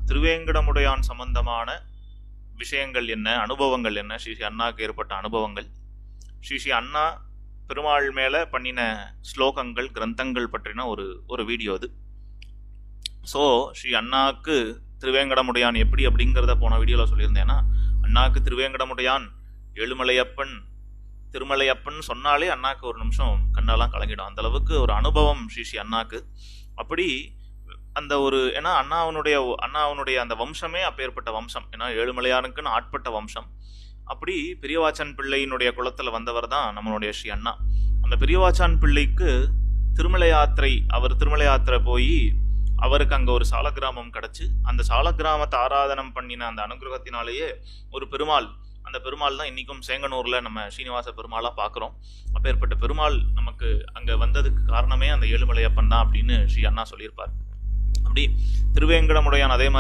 திருவேங்கடமுடையான் சம்பந்தமான விஷயங்கள் என்ன, அனுபவங்கள் என்ன, ஸ்ரீ ஸ்ரீ அண்ணாக்கு ஏற்பட்ட அனுபவங்கள், ஸ்ரீ ஸ்ரீ அண்ணா பெருமாள் மேல பண்ணின ஸ்லோகங்கள், கிரந்தங்கள் பற்றின ஒரு ஒரு வீடியோ அது. ஸோ ஸ்ரீ அண்ணாக்கு திருவேங்கடமுடையான் எப்படி அப்படிங்கிறத போன வீடியோவில் சொல்லியிருந்தேன்னா, அண்ணாக்கு திருவேங்கடமுடையான் ஏழுமலையப்பன் திருமலையப்பன் சொன்னாலே அண்ணாக்கு ஒரு நிமிஷம் கண்ணெல்லாம் கலங்கிடும். அந்த அளவுக்கு ஒரு அனுபவம் ஸ்ரீ ஸ்ரீ அண்ணாக்கு. அப்படி அந்த ஒரு ஏன்னா அண்ணாவனுடைய அந்த வம்சமே அப்பேற்பட்ட வம்சம். ஏன்னா ஏழுமலையானுக்குன்னு ஆட்பட்ட வம்சம். அப்படி பெரியவாச்சான் பிள்ளையினுடைய குலத்துல வந்தவர் தான் நம்மளுடைய ஸ்ரீ அண்ணா. அந்த பெரியவாச்சான் பிள்ளைக்கு திருமலை யாத்திரை போய் அவருக்கு அங்க ஒரு சால கிராமம் கிடைச்சு, அந்த சால கிராமத்தை ஆராதனம் பண்ணின அந்த அனுகிரகத்தினாலேயே ஒரு பெருமாள், அந்த பெருமாள் தான் இன்னைக்கும் சேங்கனூர்ல நம்ம ஸ்ரீனிவாச பெருமாளா பாக்குறோம். அப்பேற்பட்ட பெருமாள் நமக்கு அங்க வந்ததுக்கு காரணமே அந்த ஏழுமலையப்பன் தான் அப்படின்னு ஸ்ரீ அண்ணா சொல்லியிருப்பார். அப்படி திருவேங்கடமுடையான் அதே மாதிரி